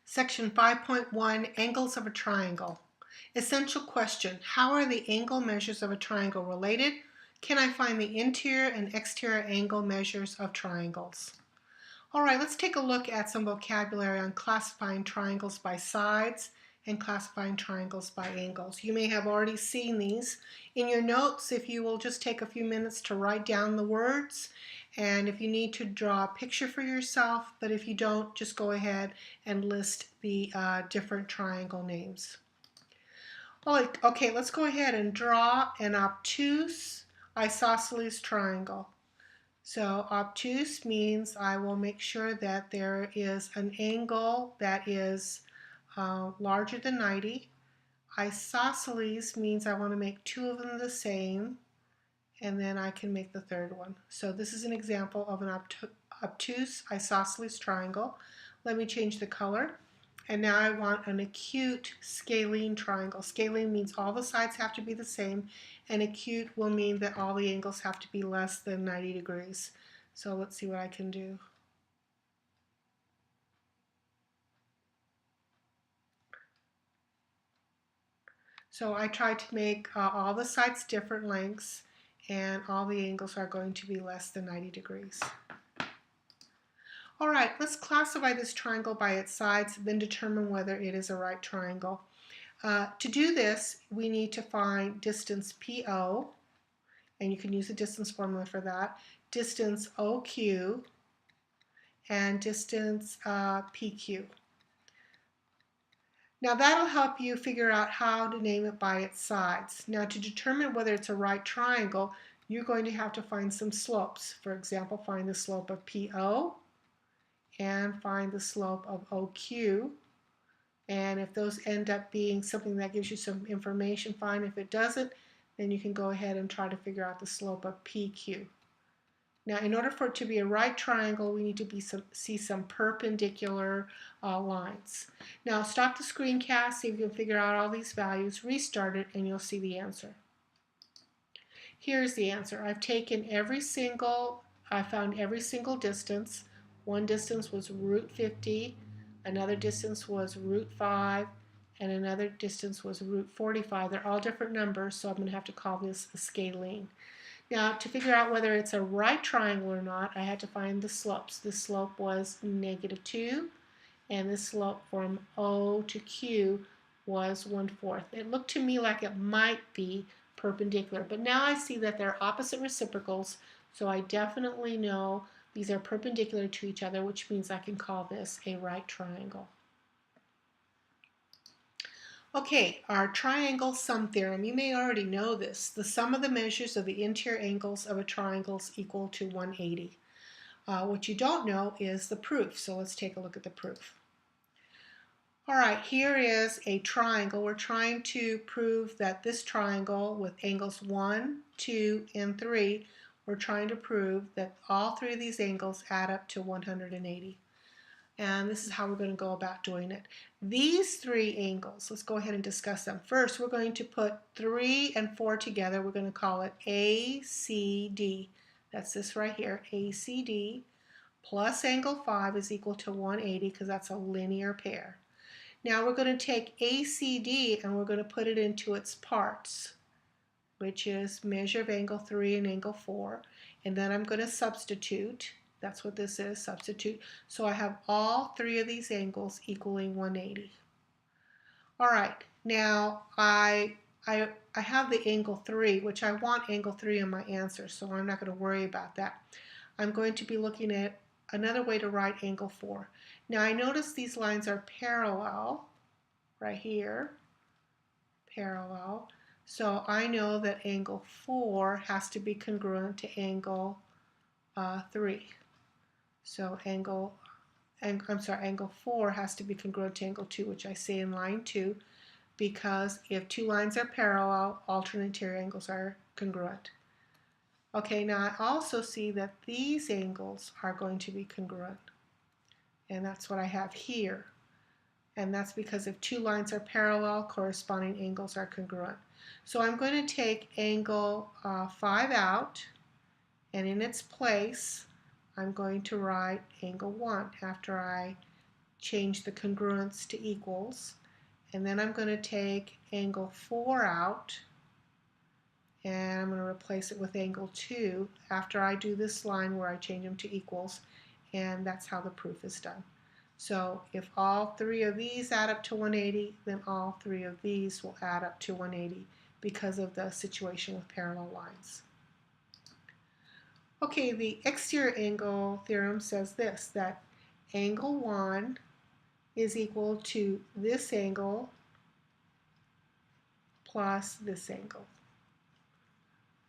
Section 5.1, Angles of a Triangle. Essential question, how are the angle measures of a triangle related? Can I find the interior and exterior angle measures of triangles? All right, let's take a look at some vocabulary on classifying triangles by sides and classifying triangles by angles. You may have already seen these. In your notes, if you will just take a few minutes to write down the words, and if you need to draw a picture for yourself, but if you don't, just go ahead and list the different triangle names. Okay, let's go ahead and draw an obtuse isosceles triangle. So obtuse means I will make sure that there is an angle that is larger than 90. Isosceles means I want to make two of them the same, and then I can make the third one. So this is an example of an obtuse isosceles triangle. Let me change the color. And now I want an acute scalene triangle. Scalene means all the sides have to be the same, and acute will mean that all the angles have to be less than 90 degrees. So let's see what I can do. So I tried to make all the sides different lengths, and all the angles are going to be less than 90 degrees. All right, let's classify this triangle by its sides, then determine whether it is a right triangle. To do this, we need to find distance PO, and you can use the distance formula for that, distance OQ, and distance PQ. Now that'll help you figure out how to name it by its sides. Now to determine whether it's a right triangle, you're going to have to find some slopes. For example, find the slope of PO and find the slope of OQ. And if those end up being something that gives you some information, fine. If it doesn't, then you can go ahead and try to figure out the slope of PQ. Now, in order for it to be a right triangle, we need to see some perpendicular lines. Now, stop the screencast, see if you can figure out all these values, restart it, and you'll see the answer. Here's the answer. I found every single distance. One distance was root 50, another distance was root 5, and another distance was root 45. They're all different numbers, so I'm going to have to call this a scalene. Now, to figure out whether it's a right triangle or not, I had to find the slopes. This slope was -2, and this slope from O to Q was 1/4. It looked to me like it might be perpendicular, but now I see that they're opposite reciprocals, so I definitely know these are perpendicular to each other, which means I can call this a right triangle. Okay, our triangle sum theorem. You may already know this. The sum of the measures of the interior angles of a triangle is equal to 180. What you don't know is the proof, so let's take a look at the proof. All right, here is a triangle. We're trying to prove that this triangle with angles 1, 2, and 3, we're trying to prove that all three of these angles add up to 180. And this is how we're going to go about doing it. These three angles, let's go ahead and discuss them. First, we're going to put 3 and 4 together. We're going to call it ACD. That's this right here, ACD, plus angle 5 is equal to 180 because that's a linear pair. Now we're going to take ACD and we're going to put it into its parts, which is measure of angle 3 and angle 4. And then I'm going to substitute. That's what this is, substitute. So I have all three of these angles equaling 180. All right, now I have the angle 3, which I want angle 3 in my answer, so I'm not going to worry about that. I'm going to be looking at another way to write angle 4. Now I notice these lines are parallel, right here, parallel. So I know that angle 4 has to be congruent to angle 3. So angle 4 has to be congruent to angle 2, which I say in line 2, because if two lines are parallel, alternate interior angles are congruent. Okay, now I also see that these angles are going to be congruent, and that's what I have here. And that's because if two lines are parallel, corresponding angles are congruent. So I'm going to take angle 5 out, and in its place, I'm going to write angle 1 after I change the congruence to equals, and then I'm going to take angle 4 out, and I'm going to replace it with angle 2 after I do this line where I change them to equals, and that's how the proof is done. So if all three of these add up to 180, then all three of these will add up to 180 because of the situation with parallel lines. Okay, the exterior angle theorem says this, that angle 1 is equal to this angle plus this angle.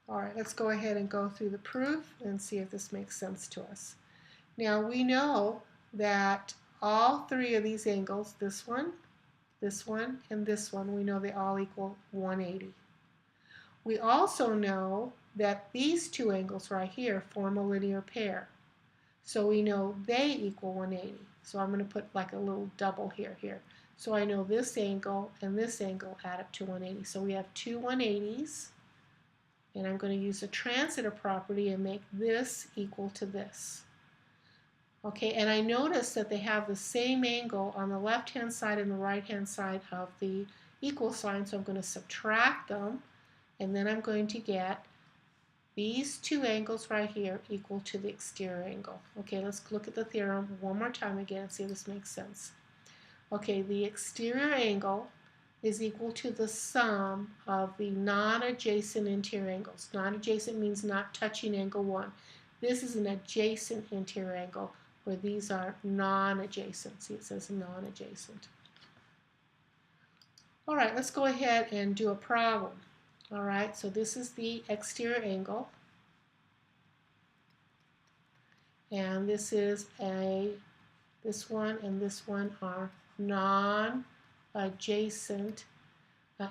All right, let's go ahead and go through the proof and see if this makes sense to us. Now we know that all three of these angles, this one, and this one, we know they all equal 180. We also know that these two angles right here form a linear pair. So we know they equal 180. So I'm going to put like a little double here. So I know this angle and this angle add up to 180. So we have two 180s. And I'm going to use the transitive property and make this equal to this. Okay, and I notice that they have the same angle on the left-hand side and the right-hand side of the equal sign, so I'm going to subtract them, and then I'm going to get these two angles right here equal to the exterior angle. Okay, let's look at the theorem one more time again and see if this makes sense. Okay, the exterior angle is equal to the sum of the non-adjacent interior angles. Non-adjacent means not touching angle 1. This is an adjacent interior angle where these are non-adjacent. See, it says non-adjacent. All right, let's go ahead and do a problem. All right, so this is the exterior angle. And this is this one and this one are non-adjacent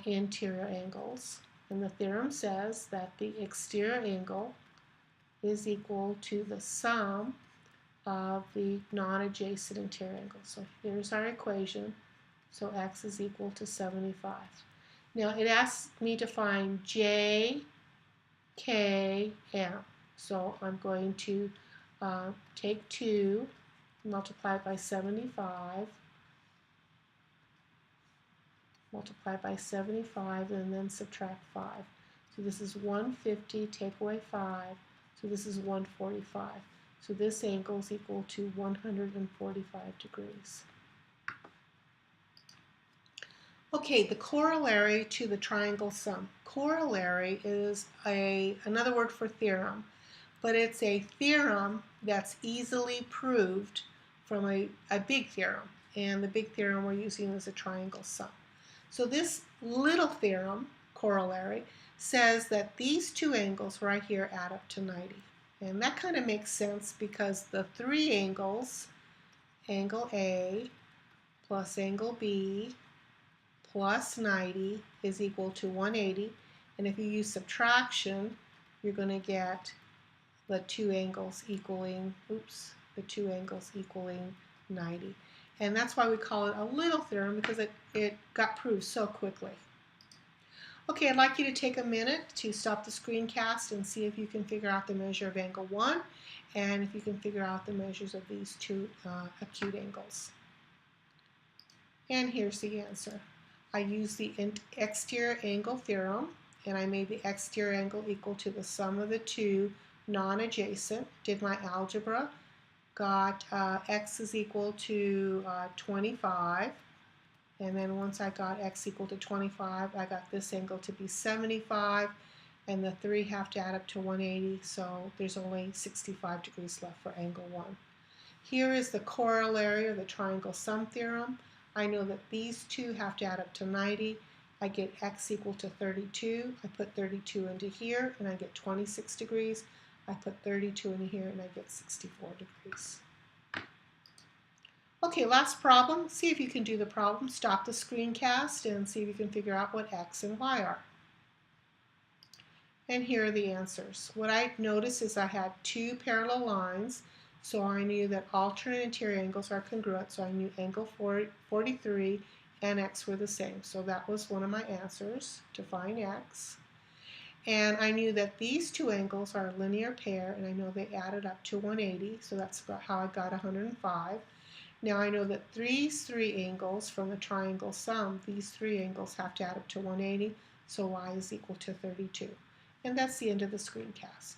interior angles. And the theorem says that the exterior angle is equal to the sum of the non-adjacent interior angles. So here's our equation. So x is equal to 75. Now it asks me to find J, K, M. So I'm going to take 2, multiply it by 75, multiply by 75, and then subtract 5. So this is 150, take away 5, so this is 145. So this angle is equal to 145 degrees. Okay, the corollary to the triangle sum. Corollary is another word for theorem, but it's a theorem that's easily proved from a big theorem, and the big theorem we're using is a triangle sum. So this little theorem, corollary, says that these two angles right here add up to 90. And that kind of makes sense because the three angles, angle A plus angle B plus 90 is equal to 180. And if you use subtraction, you're going to get the two angles equaling, the two angles equaling 90. And that's why we call it a little theorem, because it got proved so quickly. Okay, I'd like you to take a minute to stop the screencast and see if you can figure out the measure of angle 1 and if you can figure out the measures of these two acute angles. And here's the answer. I used the exterior angle theorem, and I made the exterior angle equal to the sum of the two non-adjacent, did my algebra, got x is equal to 25, and then once I got x equal to 25, I got this angle to be 75, and the three have to add up to 180, so there's only 65 degrees left for angle 1. Here is the corollary of the triangle sum theorem. I know that these two have to add up to 90. I get x equal to 32. I put 32 into here, and I get 26 degrees. I put 32 in here, and I get 64 degrees. Okay, last problem. See if you can do the problem. Stop the screencast and see if you can figure out what x and y are. And here are the answers. What I noticed is I had two parallel lines, so I knew that alternate interior angles are congruent, so I knew angle 43 and x were the same. So that was one of my answers to find x. And I knew that these two angles are a linear pair, and I know they added up to 180, so that's how I got 105. Now I know that these three angles from the triangle sum, these three angles have to add up to 180, so y is equal to 32. And that's the end of the screencast.